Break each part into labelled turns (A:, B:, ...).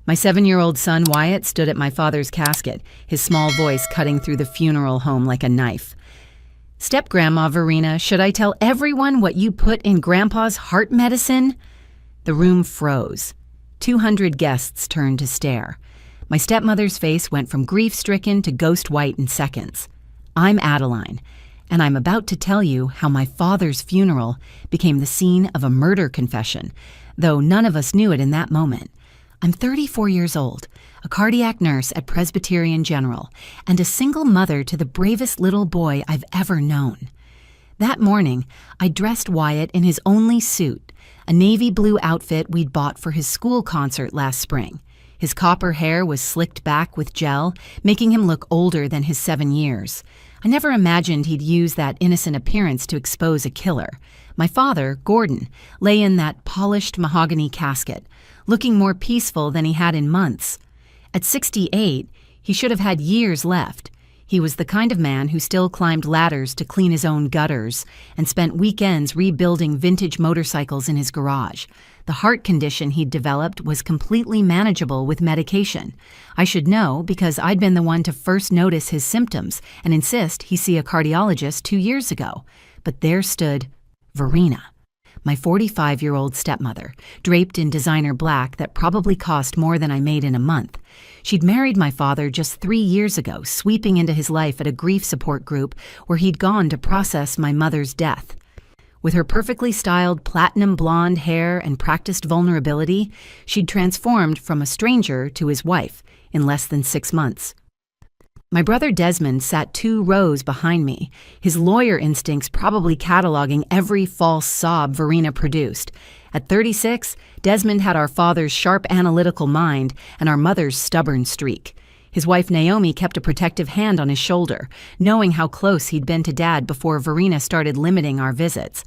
A: My 7-year-old son Wyatt stood at my father's casket, his small voice cutting through the funeral home like a knife. "Step-Grandma Verena, should I tell everyone what you put in Grandpa's heart medicine?" The room froze. 200 guests turned to stare. My stepmother's face went from grief-stricken to ghost white in seconds. "I'm Adeline, and I'm about to tell you how my father's funeral became the scene of a murder confession, though none of us knew it in that moment. I'm 34 years old, a cardiac nurse at Presbyterian General, and a single mother to the bravest little boy I've ever known. That morning, I dressed Wyatt in his only suit, a navy blue outfit we'd bought for his school concert last spring. His copper hair was slicked back with gel, making him look older than his 7 years. I never imagined he'd use that innocent appearance to expose a killer. My father, Gordon, lay in that polished mahogany casket, looking more peaceful than he had in months. At 68, he should have had years left. He was the kind of man who still climbed ladders to clean his own gutters and spent weekends rebuilding vintage motorcycles in his garage. The heart condition he'd developed was completely manageable with medication. I should know because I'd been the one to first notice his symptoms and insist he see a cardiologist 2 years ago. But there stood Verena, my 45-year-old stepmother, draped in designer black that probably cost more than I made in a month. She'd married my father just 3 years ago, sweeping into his life at a grief support group where he'd gone to process my mother's death. With her perfectly styled platinum blonde hair and practiced vulnerability, she'd transformed from a stranger to his wife in less than 6 months. My brother Desmond sat 2 rows behind me, his lawyer instincts probably cataloging every false sob Verena produced. At 36, Desmond had our father's sharp analytical mind and our mother's stubborn streak. His wife Naomi kept a protective hand on his shoulder, knowing how close he'd been to Dad before Verena started limiting our visits.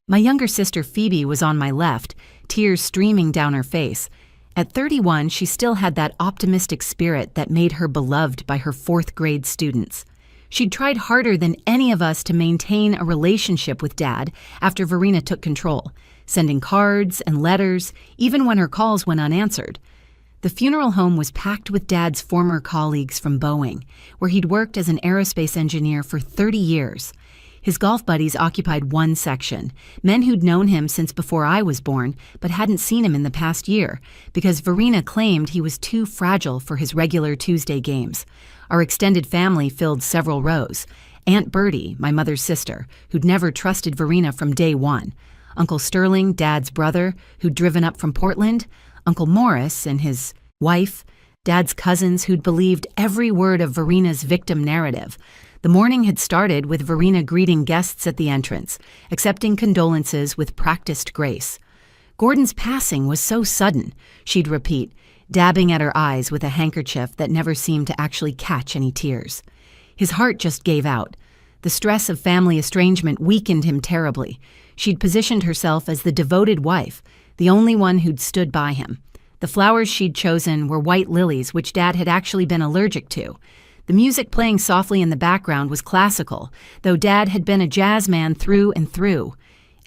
A: My younger sister Phoebe was on my left, tears streaming down her face. At 31, she still had that optimistic spirit that made her beloved by her 4th-grade students. She'd tried harder than any of us to maintain a relationship with Dad after Verena took control, sending cards and letters, even when her calls went unanswered. The funeral home was packed with Dad's former colleagues from Boeing, where he'd worked as an aerospace engineer for 30 years. His golf buddies occupied one section, men who'd known him since before I was born, but hadn't seen him in the past year, because Verena claimed he was too fragile for his regular Tuesday games. Our extended family filled several rows. Aunt Bertie, my mother's sister, who'd never trusted Verena from day one. Uncle Sterling, Dad's brother, who'd driven up from Portland. Uncle Morris and his wife. Dad's cousins who'd believed every word of Verena's victim narrative. The morning had started with Verena greeting guests at the entrance, accepting condolences with practiced grace. "Gordon's passing was so sudden," she'd repeat, dabbing at her eyes with a handkerchief that never seemed to actually catch any tears. His heart just gave out. The stress of family estrangement weakened him terribly. She'd positioned herself as the devoted wife, the only one who'd stood by him. The flowers she'd chosen were white lilies, which Dad had actually been allergic to. The music playing softly in the background was classical, though Dad had been a jazz man through and through.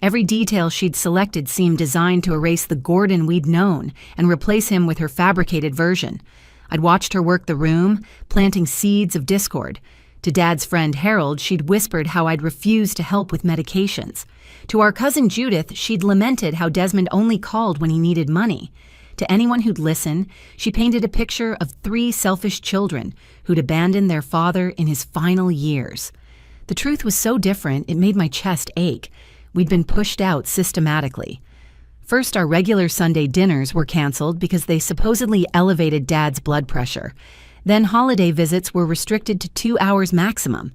A: Every detail she'd selected seemed designed to erase the Gordon we'd known and replace him with her fabricated version. I'd watched her work the room, planting seeds of discord. To Dad's friend Harold, she'd whispered how I'd refused to help with medications. To our cousin Judith, she'd lamented how Desmond only called when he needed money. To anyone who'd listen, she painted a picture of 3 selfish children who'd abandoned their father in his final years. The truth was so different, it made my chest ache. We'd been pushed out systematically. First, our regular Sunday dinners were canceled because they supposedly elevated Dad's blood pressure. Then holiday visits were restricted to 2 hours maximum.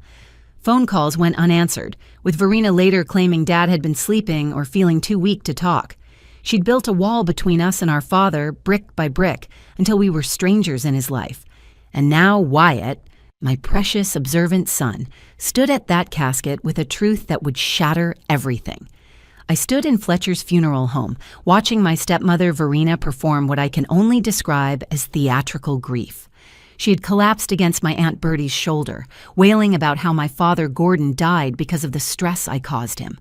A: Phone calls went unanswered, with Verena later claiming Dad had been sleeping or feeling too weak to talk. She'd built a wall between us and our father, brick by brick, until we were strangers in his life. And now Wyatt, my precious, observant son, stood at that casket with a truth that would shatter everything. I stood in Fletcher's funeral home, watching my stepmother Verena perform what I can only describe as theatrical grief. She had collapsed against my Aunt Bertie's shoulder, wailing about how my father Gordon died because of the stress I caused him.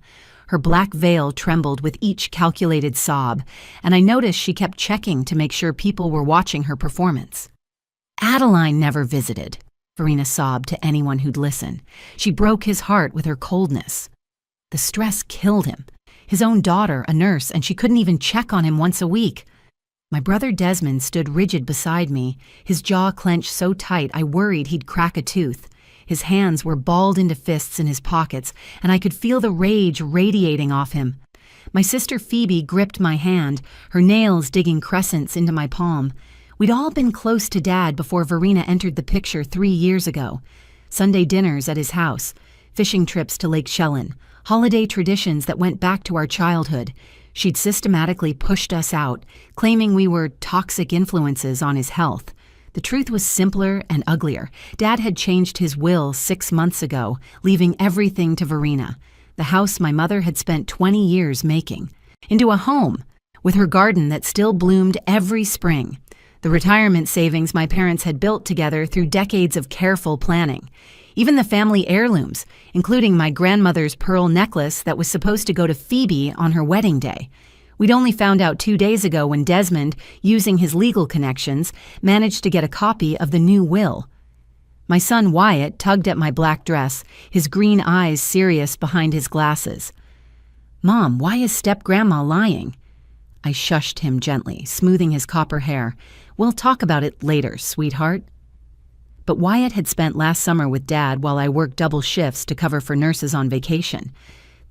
A: Her black veil trembled with each calculated sob, and I noticed she kept checking to make sure people were watching her performance. Adeline never visited, Verena sobbed to anyone who'd listen. She broke his heart with her coldness. The stress killed him. His own daughter, a nurse, and she couldn't even check on him once a week. My brother Desmond stood rigid beside me, his jaw clenched so tight I worried he'd crack a tooth. His hands were balled into fists in his pockets, and I could feel the rage radiating off him. My sister Phoebe gripped my hand, her nails digging crescents into my palm. We'd all been close to Dad before Verena entered the picture 3 years ago. Sunday dinners at his house, fishing trips to Lake Shellen, holiday traditions that went back to our childhood. She'd systematically pushed us out, claiming we were toxic influences on his health. The truth was simpler and uglier. Dad had changed his will 6 months ago, leaving everything to Verena, the house my mother had spent 20 years making, into a home, with her garden that still bloomed every spring, the retirement savings my parents had built together through decades of careful planning, even the family heirlooms, including my grandmother's pearl necklace that was supposed to go to Phoebe on her wedding day. We'd only found out 2 days ago when Desmond, using his legal connections, managed to get a copy of the new will. My son Wyatt tugged at my black dress, his green eyes serious behind his glasses. "Mom, why is step-grandma lying?" I shushed him gently, smoothing his copper hair. "We'll talk about it later, sweetheart." But Wyatt had spent last summer with Dad while I worked double shifts to cover for nurses on vacation.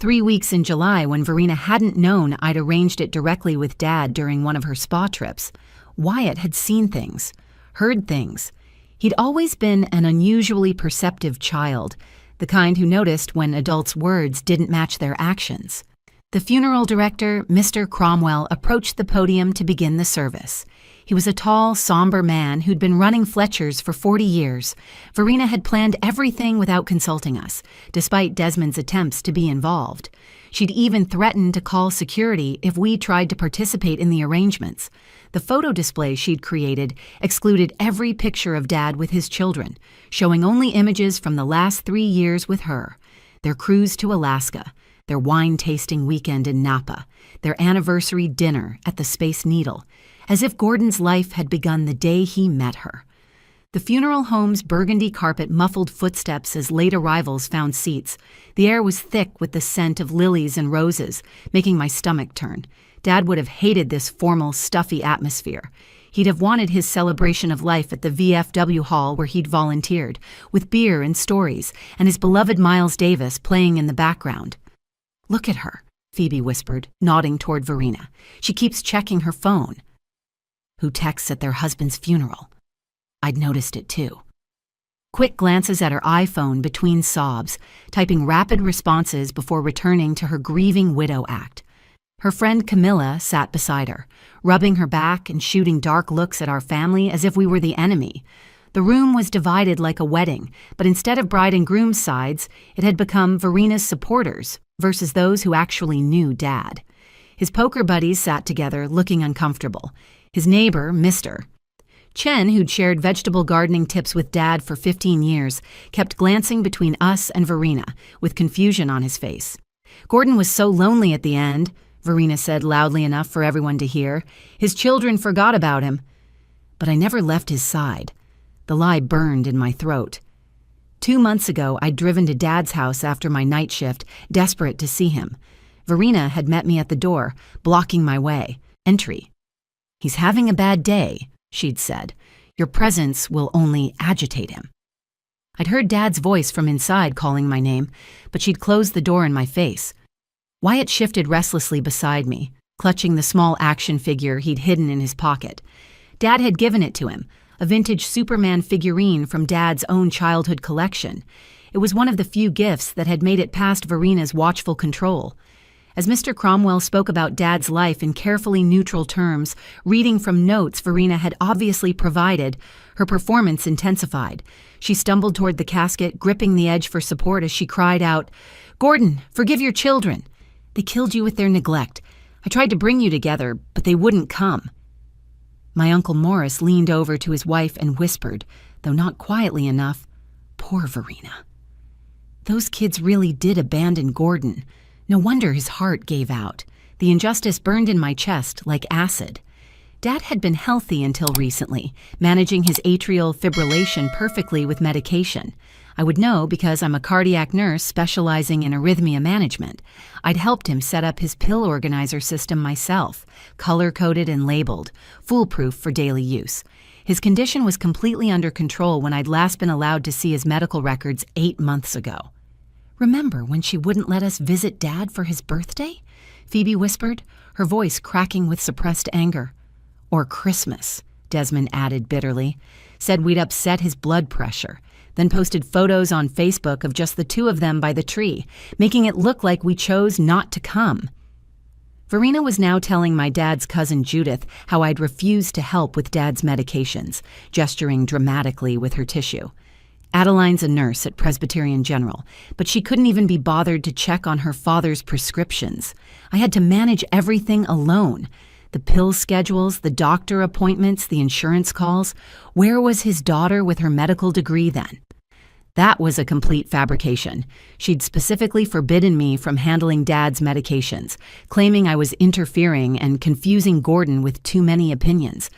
A: 3 weeks in July, when Verena hadn't known I'd arranged it directly with Dad during one of her spa trips, Wyatt had seen things, heard things. He'd always been an unusually perceptive child, the kind who noticed when adults' words didn't match their actions. The funeral director, Mr. Cromwell, approached the podium to begin the service. He was a tall, somber man who'd been running Fletcher's for 40 years. Verena had planned everything without consulting us, despite Desmond's attempts to be involved. She'd even threatened to call security if we tried to participate in the arrangements. The photo display she'd created excluded every picture of Dad with his children, showing only images from the last 3 years with her. Their cruise to Alaska, their wine-tasting weekend in Napa, their anniversary dinner at the Space Needle, as if Gordon's life had begun the day he met her. The funeral home's burgundy carpet muffled footsteps as late arrivals found seats. The air was thick with the scent of lilies and roses, making my stomach turn. Dad would have hated this formal, stuffy atmosphere. He'd have wanted his celebration of life at the VFW hall where he'd volunteered, with beer and stories, and his beloved Miles Davis playing in the background. "Look at her," Phoebe whispered, nodding toward Verena. "She keeps checking her phone." Who texts at their husband's funeral? I'd noticed it too. Quick glances at her iPhone between sobs, typing rapid responses before returning to her grieving widow act. Her friend Camilla sat beside her, rubbing her back and shooting dark looks at our family as if we were the enemy. The room was divided like a wedding, but instead of bride and groom's sides, it had become Verena's supporters versus those who actually knew Dad. His poker buddies sat together, looking uncomfortable. His neighbor, Mr. Chen, who'd shared vegetable gardening tips with Dad for 15 years, kept glancing between us and Verena, with confusion on his face. "Gordon was so lonely at the end," Verena said loudly enough for everyone to hear. "His children forgot about him." But I never left his side. The lie burned in my throat. 2 months ago, I'd driven to Dad's house after my night shift, desperate to see him. Verena had met me at the door, blocking my way. Entry. "He's having a bad day," she'd said. "Your presence will only agitate him." I'd heard Dad's voice from inside calling my name, but she'd closed the door in my face. Wyatt shifted restlessly beside me, clutching the small action figure he'd hidden in his pocket. Dad had given it to him, a vintage Superman figurine from Dad's own childhood collection. It was one of the few gifts that had made it past Verena's watchful control. As Mr. Cromwell spoke about Dad's life in carefully neutral terms, reading from notes Verena had obviously provided, her performance intensified. She stumbled toward the casket, gripping the edge for support as she cried out, "Gordon, forgive your children. They killed you with their neglect. I tried to bring you together, but they wouldn't come." My Uncle Morris leaned over to his wife and whispered, though not quietly enough, "Poor Verena. Those kids really did abandon Gordon. No wonder his heart gave out. The injustice burned in my chest like acid. Dad had been healthy until recently, managing his atrial fibrillation perfectly with medication. I would know because I'm a cardiac nurse specializing in arrhythmia management. I'd helped him set up his pill organizer system myself, color-coded and labeled, foolproof for daily use. His condition was completely under control when I'd last been allowed to see his medical records 8 months ago. "Remember when she wouldn't let us visit Dad for his birthday?" Phoebe whispered, her voice cracking with suppressed anger. "Or Christmas," Desmond added bitterly, said we'd upset his blood pressure, then posted photos on Facebook of just the two of them by the tree, making it look like we chose not to come. Verena was now telling my dad's cousin Judith how I'd refused to help with Dad's medications, gesturing dramatically with her tissue. Adeline's a nurse at Presbyterian General, but she couldn't even be bothered to check on her father's prescriptions. I had to manage everything alone. The pill schedules, the doctor appointments, the insurance calls. Where was his daughter with her medical degree then? That was a complete fabrication. She'd specifically forbidden me from handling Dad's medications, claiming I was interfering and confusing Gordon with too many opinions.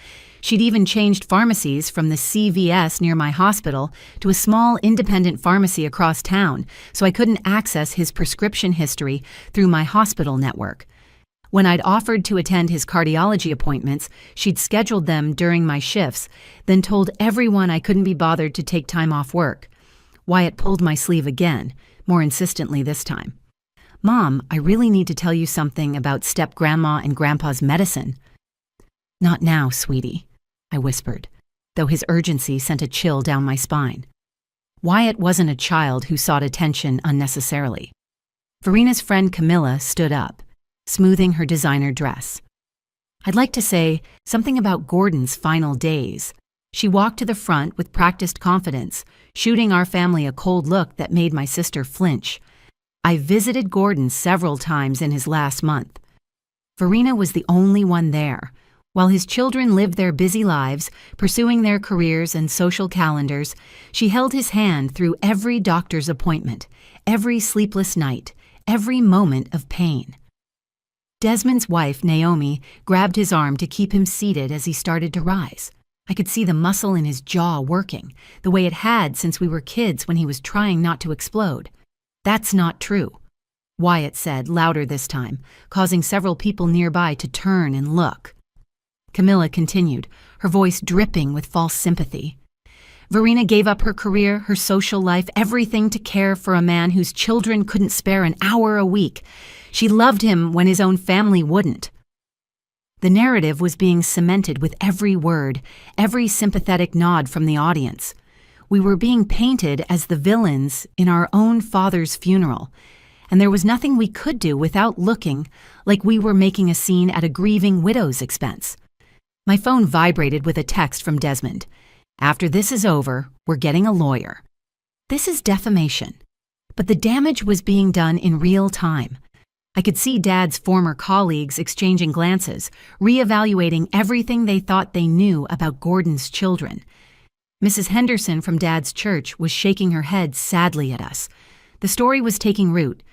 A: She'd even changed pharmacies from the CVS near my hospital to a small independent pharmacy across town, so I couldn't access his prescription history through my hospital network. When I'd offered to attend his cardiology appointments, she'd scheduled them during my shifts, then told everyone I couldn't be bothered to take time off work. Wyatt pulled my sleeve again, more insistently this time. "Mom, I really need to tell you something about step-grandma and grandpa's medicine." "Not now, sweetie," I whispered, though his urgency sent a chill down my spine. Wyatt wasn't a child who sought attention unnecessarily. Verena's friend Camilla stood up, smoothing her designer dress. "I'd like to say something about Gordon's final days." She walked to the front with practiced confidence, shooting our family a cold look that made my sister flinch. "I visited Gordon several times in his last month. Verena was the only one there. While his children lived their busy lives, pursuing their careers and social calendars, she held his hand through every doctor's appointment, every sleepless night, every moment of pain." Desmond's wife, Naomi, grabbed his arm to keep him seated as he started to rise. I could see the muscle in his jaw working, the way it had since we were kids when he was trying not to explode. "That's not true," Wyatt said, louder this time, causing several people nearby to turn and look. Camilla continued, her voice dripping with false sympathy. "Verena gave up her career, her social life, everything to care for a man whose children couldn't spare an hour a week. She loved him when his own family wouldn't." The narrative was being cemented with every word, every sympathetic nod from the audience. We were being painted as the villains in our own father's funeral, and there was nothing we could do without looking like we were making a scene at a grieving widow's expense. My phone vibrated with a text from Desmond. "After this is over, we're getting a lawyer." This is defamation. But the damage was being done in real time. I could see Dad's former colleagues exchanging glances, reevaluating everything they thought they knew about Gordon's children. Mrs. Henderson from Dad's church was shaking her head sadly at us. The story was taking root.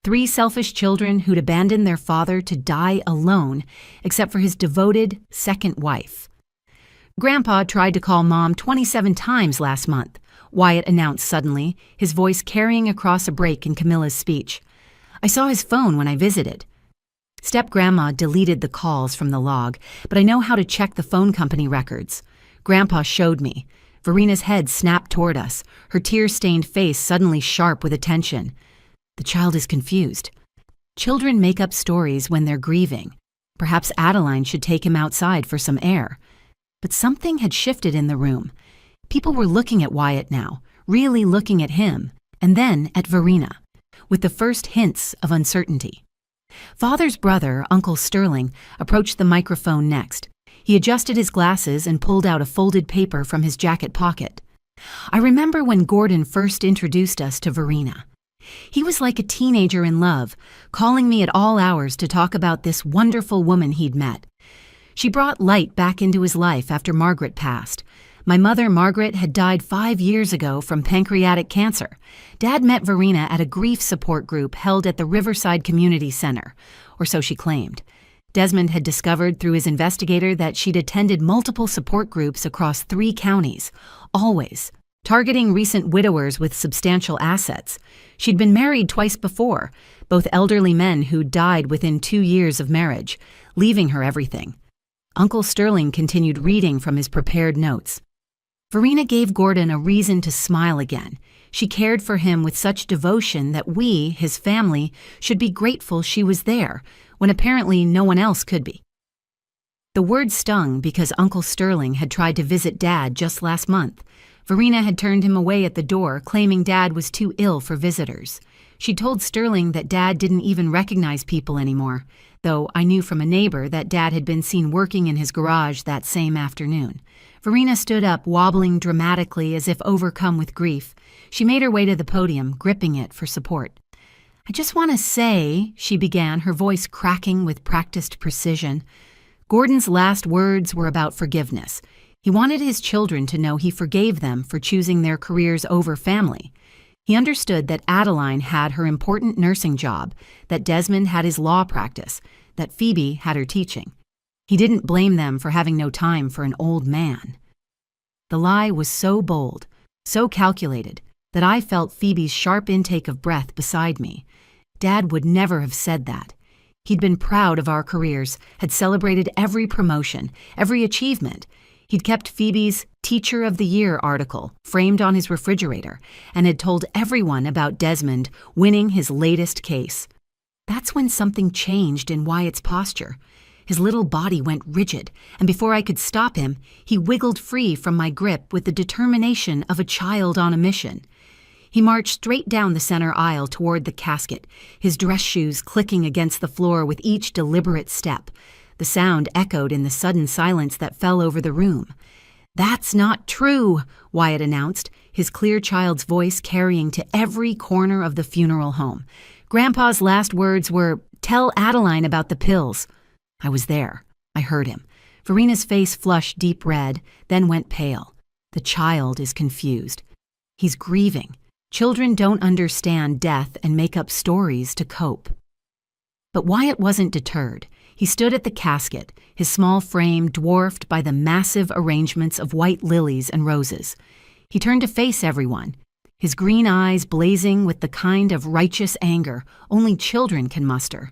A: 3 selfish children who'd abandoned their father to die alone, except for his devoted second wife. "Grandpa tried to call Mom 27 times last month," Wyatt announced suddenly, his voice carrying across a break in Camilla's speech. "I saw his phone when I visited." Step-grandma deleted the calls from the log, but I know how to check the phone company records. Grandpa showed me. Verena's head snapped toward us, her tear-stained face suddenly sharp with attention. The child is confused. Children make up stories when they're grieving. Perhaps Adeline should take him outside for some air. But something had shifted in the room. People were looking at Wyatt now, really looking at him, and then at Verena, with the first hints of uncertainty. Father's brother, Uncle Sterling, approached the microphone next. He adjusted his glasses and pulled out a folded paper from his jacket pocket. "I remember when Gordon first introduced us to Verena. He was like a teenager in love, calling me at all hours to talk about this wonderful woman he'd met. She brought light back into his life after Margaret passed, My mother, Margaret, had died 5 years ago from pancreatic cancer. Dad met Verena at a grief support group held at the Riverside Community Center, or so she claimed. Desmond had discovered through his investigator that she'd attended multiple support groups across 3 counties, always targeting recent widowers with substantial assets. She'd been married twice before, both elderly men who died within 2 years of marriage, leaving her everything. Uncle Sterling continued reading from his prepared notes. Verena gave Gordon a reason to smile again. She cared for him with such devotion that we, his family, should be grateful she was there, when apparently no one else could be. The word stung because Uncle Sterling had tried to visit Dad just last month. Verena had turned him away at the door, claiming Dad was too ill for visitors. She told Sterling that Dad didn't even recognize people anymore, though I knew from a neighbor that Dad had been seen working in his garage that same afternoon. Verena stood up, wobbling dramatically as if overcome with grief. She made her way to the podium, gripping it for support. "I just want to say," she began, her voice cracking with practiced precision. Gordon's last words were about forgiveness. He wanted his children to know he forgave them for choosing their careers over family. He understood that Adeline had her important nursing job, that Desmond had his law practice, that Phoebe had her teaching. He didn't blame them for having no time for an old man. The lie was so bold, so calculated, that I felt Phoebe's sharp intake of breath beside me. Dad would never have said that. He'd been proud of our careers, had celebrated every promotion, every achievement. He'd kept Phoebe's Teacher of the Year article framed on his refrigerator and had told everyone about Desmond winning his latest case. That's when something changed in Wyatt's posture. His little body went rigid, and before I could stop him, he wiggled free from my grip with the determination of a child on a mission. He marched straight down the center aisle toward the casket, his dress shoes clicking against the floor with each deliberate step. The sound echoed in the sudden silence that fell over the room. "That's not true," Wyatt announced, his clear child's voice carrying to every corner of the funeral home. Grandpa's last words were, "Tell Adeline about the pills." I was there. I heard him. Verena's face flushed deep red, then went pale. The child is confused. He's grieving. Children don't understand death and make up stories to cope. But Wyatt wasn't deterred. He stood at the casket, his small frame dwarfed by the massive arrangements of white lilies and roses. He turned to face everyone, his green eyes blazing with the kind of righteous anger only children can muster.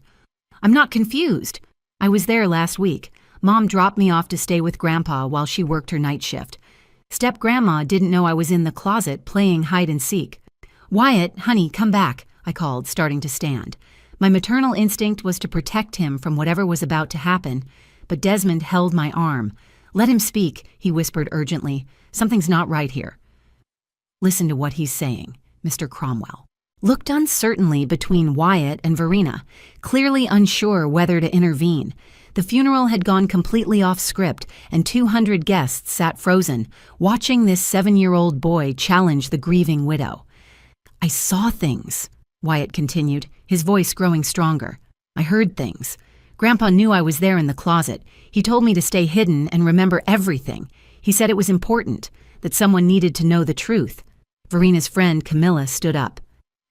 A: "I'm not confused. I was there last week. Mom dropped me off to stay with Grandpa while she worked her night shift. Step-Grandma didn't know I was in the closet playing hide-and-seek. "Wyatt, honey, come back," I called, starting to stand. My maternal instinct was to protect him from whatever was about to happen, but Desmond held my arm. "Let him speak," he whispered urgently. "Something's not right here." "Listen to what he's saying," Mr. Cromwell looked uncertainly between Wyatt and Verena, clearly unsure whether to intervene. The funeral had gone completely off script, and 200 guests sat frozen, watching this 7-year-old boy challenge the grieving widow. "I saw things," Wyatt continued, his voice growing stronger. "I heard things. Grandpa knew I was there in the closet. He told me to stay hidden and remember everything. He said it was important, that someone needed to know the truth." Verena's friend Camilla stood up.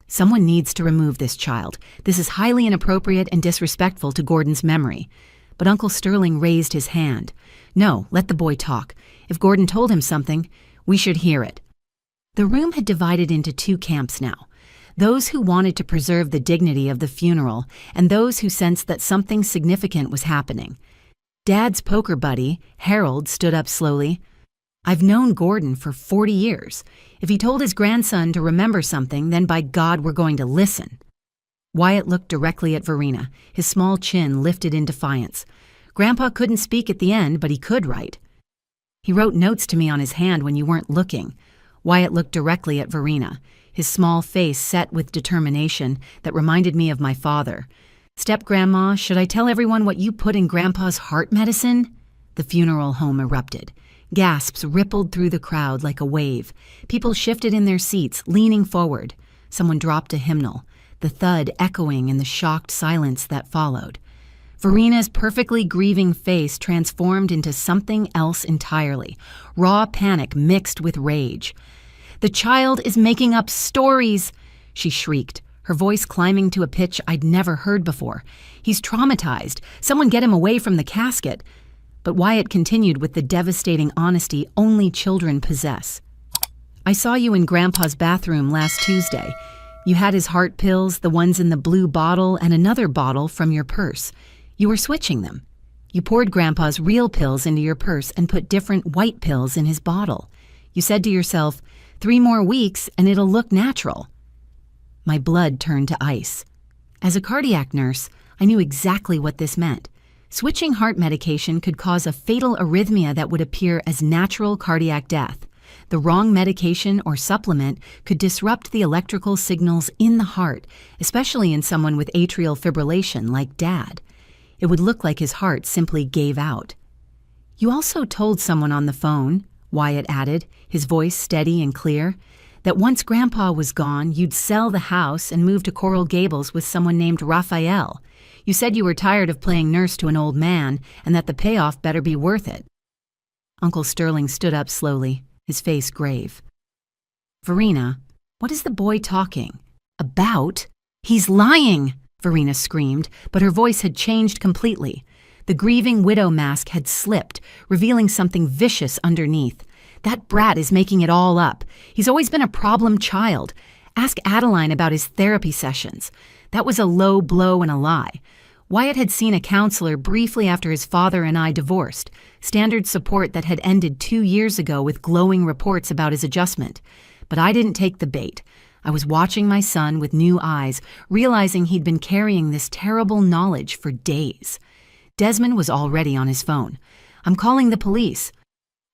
A: "Someone needs to remove this child. This is highly inappropriate and disrespectful to Gordon's memory." But Uncle Sterling raised his hand. "No, let the boy talk. If Gordon told him something, we should hear it." The room had divided into 2 camps now. Those who wanted to preserve the dignity of the funeral and those who sensed that something significant was happening. Dad's poker buddy, Harold, stood up slowly. "I've known Gordon for 40 years. If he told his grandson to remember something, then by God we're going to listen." Wyatt looked directly at Verena, his small chin lifted in defiance. "Grandpa couldn't speak at the end, but he could write." "He wrote notes to me on his hand when you weren't looking." Wyatt looked directly at Verena, his small face set with determination that reminded me of my father. "Step-Grandma, should I tell everyone what you put in Grandpa's heart medicine?" The funeral home erupted. Gasps rippled through the crowd like a wave. People shifted in their seats, leaning forward. Someone dropped a hymnal, the thud echoing in the shocked silence that followed. Verina's perfectly grieving face transformed into something else entirely, raw panic mixed with rage. "The child is making up stories," she shrieked, her voice climbing to a pitch I'd never heard before. "He's traumatized. Someone get him away from the casket." But Wyatt continued with the devastating honesty only children possess. "I saw you in Grandpa's bathroom last Tuesday. You had his heart pills, the ones in the blue bottle, and another bottle from your purse. You were switching them. You poured Grandpa's real pills into your purse and put different white pills in his bottle. You said to yourself, 3 more weeks and it'll look natural." My blood turned to ice. As a cardiac nurse, I knew exactly what this meant. Switching heart medication could cause a fatal arrhythmia that would appear as natural cardiac death. The wrong medication or supplement could disrupt the electrical signals in the heart, especially in someone with atrial fibrillation like Dad. It would look like his heart simply gave out. "You also told someone on the phone," Wyatt added, his voice steady and clear, "that once Grandpa was gone, you'd sell the house and move to Coral Gables with someone named Raphael. You said you were tired of playing nurse to an old man and that the payoff better be worth it." Uncle Sterling stood up slowly, his face grave. "Verina, what is the boy talking about? He's lying!" Verina screamed, but her voice had changed completely. The grieving widow mask had slipped, revealing something vicious underneath. "That brat is making it all up. He's always been a problem child. Ask Adeline about his therapy sessions. That was a low blow and a lie. Wyatt had seen a counselor briefly after his father and I divorced, standard support that had ended 2 years ago with glowing reports about his adjustment. But I didn't take the bait. I was watching my son with new eyes, realizing he'd been carrying this terrible knowledge for days. Desmond was already on his phone. "I'm calling the police."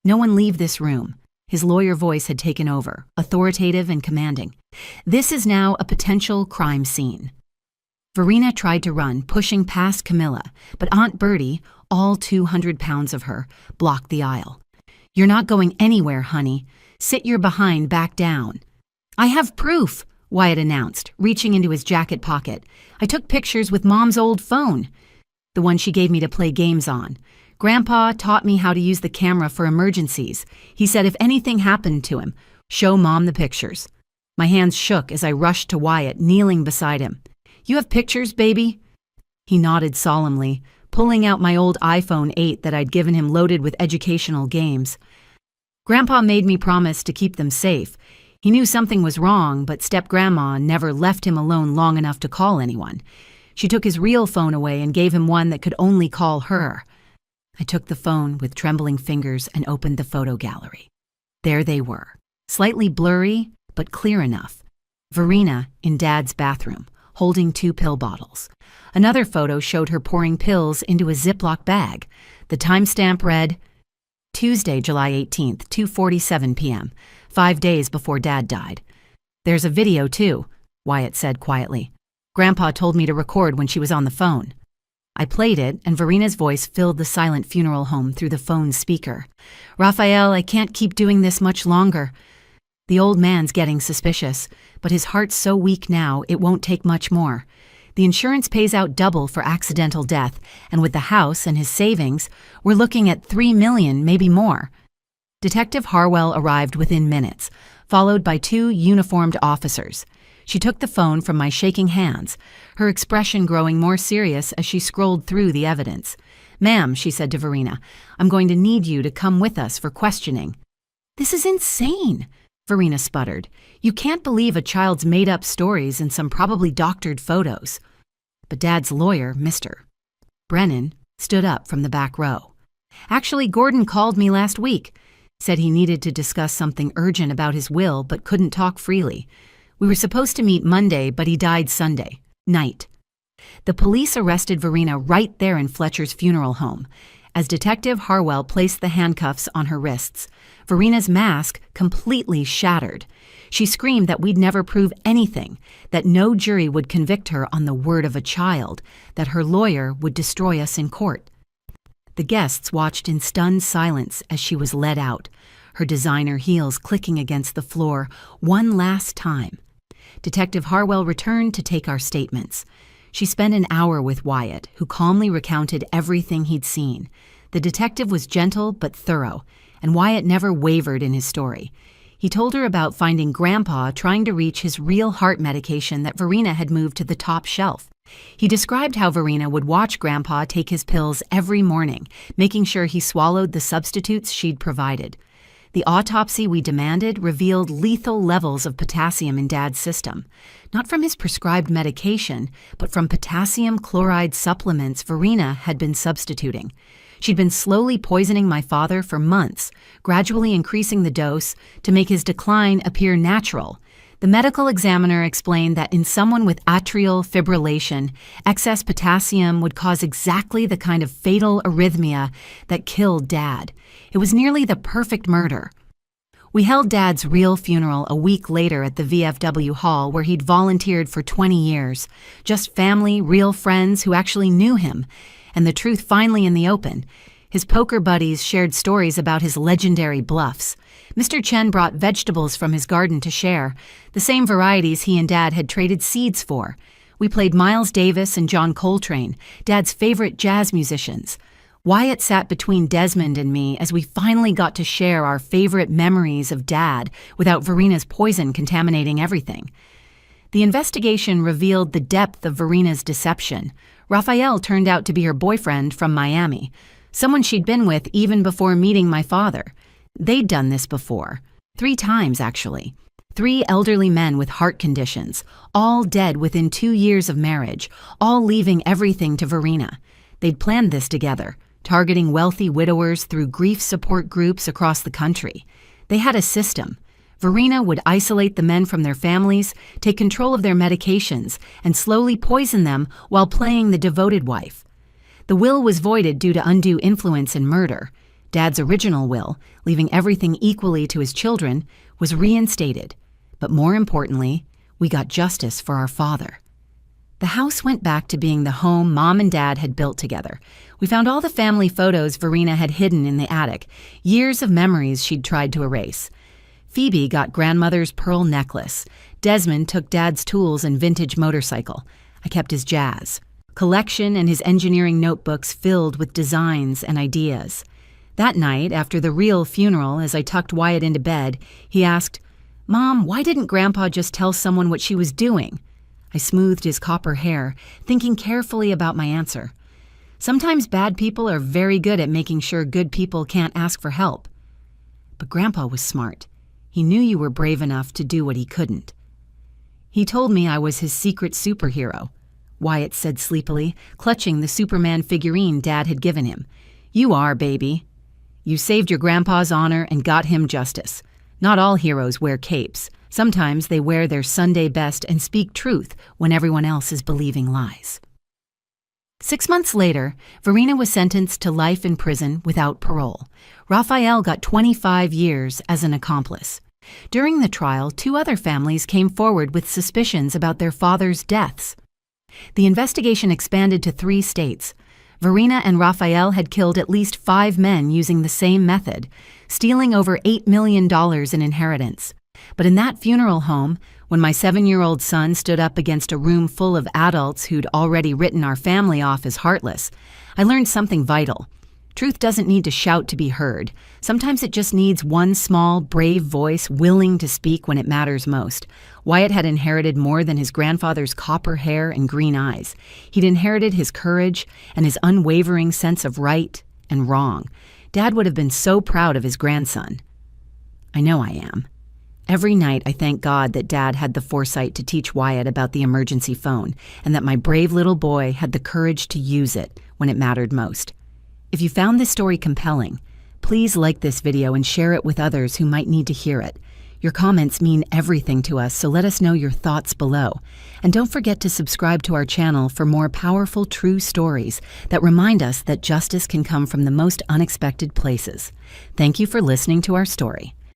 A: "No one leave this room." His lawyer voice had taken over, authoritative and commanding. "This is now a potential crime scene." Verina tried to run, pushing past Camilla, but Aunt Bertie, all 200 pounds of her, blocked the aisle. "You're not going anywhere, honey. Sit your behind back down." "I have proof," Wyatt announced, reaching into his jacket pocket. "I took pictures with Mom's old phone, the one she gave me to play games on. Grandpa taught me how to use the camera for emergencies. He said if anything happened to him, show Mom the pictures." My hands shook as I rushed to Wyatt, kneeling beside him. "You have pictures, baby?" He nodded solemnly, pulling out my old iPhone 8 that I'd given him loaded with educational games. "Grandpa made me promise to keep them safe. He knew something was wrong, but step-grandma never left him alone long enough to call anyone. She took his real phone away and gave him one that could only call her." I took the phone with trembling fingers and opened the photo gallery. There they were, slightly blurry, but clear enough. Verina in Dad's bathroom, holding 2 pill bottles. Another photo showed her pouring pills into a Ziploc bag. The timestamp read, Tuesday, July 18th, 2:47 p.m., 5 days before Dad died. "There's a video, too," Wyatt said quietly. "Grandpa told me to record when she was on the phone." I played it, and Verina's voice filled the silent funeral home through the phone's speaker. "Raphael, I can't keep doing this much longer. The old man's getting suspicious, but his heart's so weak now it won't take much more. The insurance pays out double for accidental death, and with the house and his savings, we're looking at $3 million, maybe more." Detective Harwell arrived within minutes, followed by 2 uniformed officers. She took the phone from my shaking hands, her expression growing more serious as she scrolled through the evidence. "Ma'am," she said to Verina, "I'm going to need you to come with us for questioning." "This is insane," Verina sputtered. "You can't believe a child's made-up stories and some probably doctored photos." But Dad's lawyer, Mr. Brennan, stood up from the back row. "Actually, Gordon called me last week. Said he needed to discuss something urgent about his will but couldn't talk freely. We were supposed to meet Monday, but he died Sunday night." The police arrested Verina right there in Fletcher's funeral home. As Detective Harwell placed the handcuffs on her wrists, Verina's mask completely shattered. She screamed that we'd never prove anything, that no jury would convict her on the word of a child, that her lawyer would destroy us in court. The guests watched in stunned silence as she was led out, her designer heels clicking against the floor one last time. Detective Harwell returned to take our statements. She spent an hour with Wyatt, who calmly recounted everything he'd seen. The detective was gentle but thorough, and Wyatt never wavered in his story. He told her about finding Grandpa trying to reach his real heart medication that Verena had moved to the top shelf. He described how Verena would watch Grandpa take his pills every morning, making sure he swallowed the substitutes she'd provided. The autopsy we demanded revealed lethal levels of potassium in Dad's system, not from his prescribed medication, but from potassium chloride supplements Verena had been substituting. She'd been slowly poisoning my father for months, gradually increasing the dose to make his decline appear natural. The medical examiner explained that in someone with atrial fibrillation, excess potassium would cause exactly the kind of fatal arrhythmia that killed Dad. It was nearly the perfect murder. We held Dad's real funeral a week later at the VFW hall where he'd volunteered for 20 years. Just family, real friends who actually knew him. And the truth finally in the open. His poker buddies shared stories about his legendary bluffs. Mr. Chen brought vegetables from his garden to share, the same varieties he and Dad had traded seeds for. We played Miles Davis and John Coltrane, Dad's favorite jazz musicians. Wyatt sat between Desmond and me as we finally got to share our favorite memories of Dad without Verena's poison contaminating everything. The investigation revealed the depth of Verena's deception. Raphael turned out to be her boyfriend from Miami, someone she'd been with even before meeting my father. They'd done this before. 3 times, actually. 3 elderly men with heart conditions, all dead within 2 years of marriage, all leaving everything to Verena. They'd planned this together, targeting wealthy widowers through grief support groups across the country. They had a system. Verena would isolate the men from their families, take control of their medications, and slowly poison them while playing the devoted wife. The will was voided due to undue influence and murder. Dad's original will, leaving everything equally to his children, was reinstated. But more importantly, we got justice for our father. The house went back to being the home Mom and Dad had built together. We found all the family photos Verena had hidden in the attic, years of memories she'd tried to erase. Phoebe got grandmother's pearl necklace. Desmond took Dad's tools and vintage motorcycle. I kept his jazz collection and his engineering notebooks filled with designs and ideas. That night, after the real funeral, as I tucked Wyatt into bed, he asked, "Mom, why didn't Grandpa just tell someone what she was doing?" I smoothed his copper hair, thinking carefully about my answer. Sometimes bad people are very good at making sure good people can't ask for help. But Grandpa was smart. He knew you were brave enough to do what he couldn't. He told me I was his secret superhero, Wyatt said sleepily, clutching the Superman figurine Dad had given him. "You are, baby. You saved your grandpa's honor and got him justice. Not all heroes wear capes. Sometimes they wear their Sunday best and speak truth when everyone else is believing lies." 6 months later, Verena was sentenced to life in prison without parole. Raphael got 25 years as an accomplice. During the trial, 2 other families came forward with suspicions about their father's deaths. The investigation expanded to 3 states. Verena and Raphael had killed at least 5 men using the same method, stealing over $8 million in inheritance. But in that funeral home, when my 7-year-old son stood up against a room full of adults who'd already written our family off as heartless, I learned something vital. Truth doesn't need to shout to be heard. Sometimes it just needs one small, brave voice willing to speak when it matters most. Wyatt had inherited more than his grandfather's copper hair and green eyes. He'd inherited his courage and his unwavering sense of right and wrong. Dad would have been so proud of his grandson. I know I am. Every night I thank God that Dad had the foresight to teach Wyatt about the emergency phone and that my brave little boy had the courage to use it when it mattered most. If you found this story compelling, please like this video and share it with others who might need to hear it. Your comments mean everything to us, so let us know your thoughts below. And don't forget to subscribe to our channel for more powerful true stories that remind us that justice can come from the most unexpected places. Thank you for listening to our story.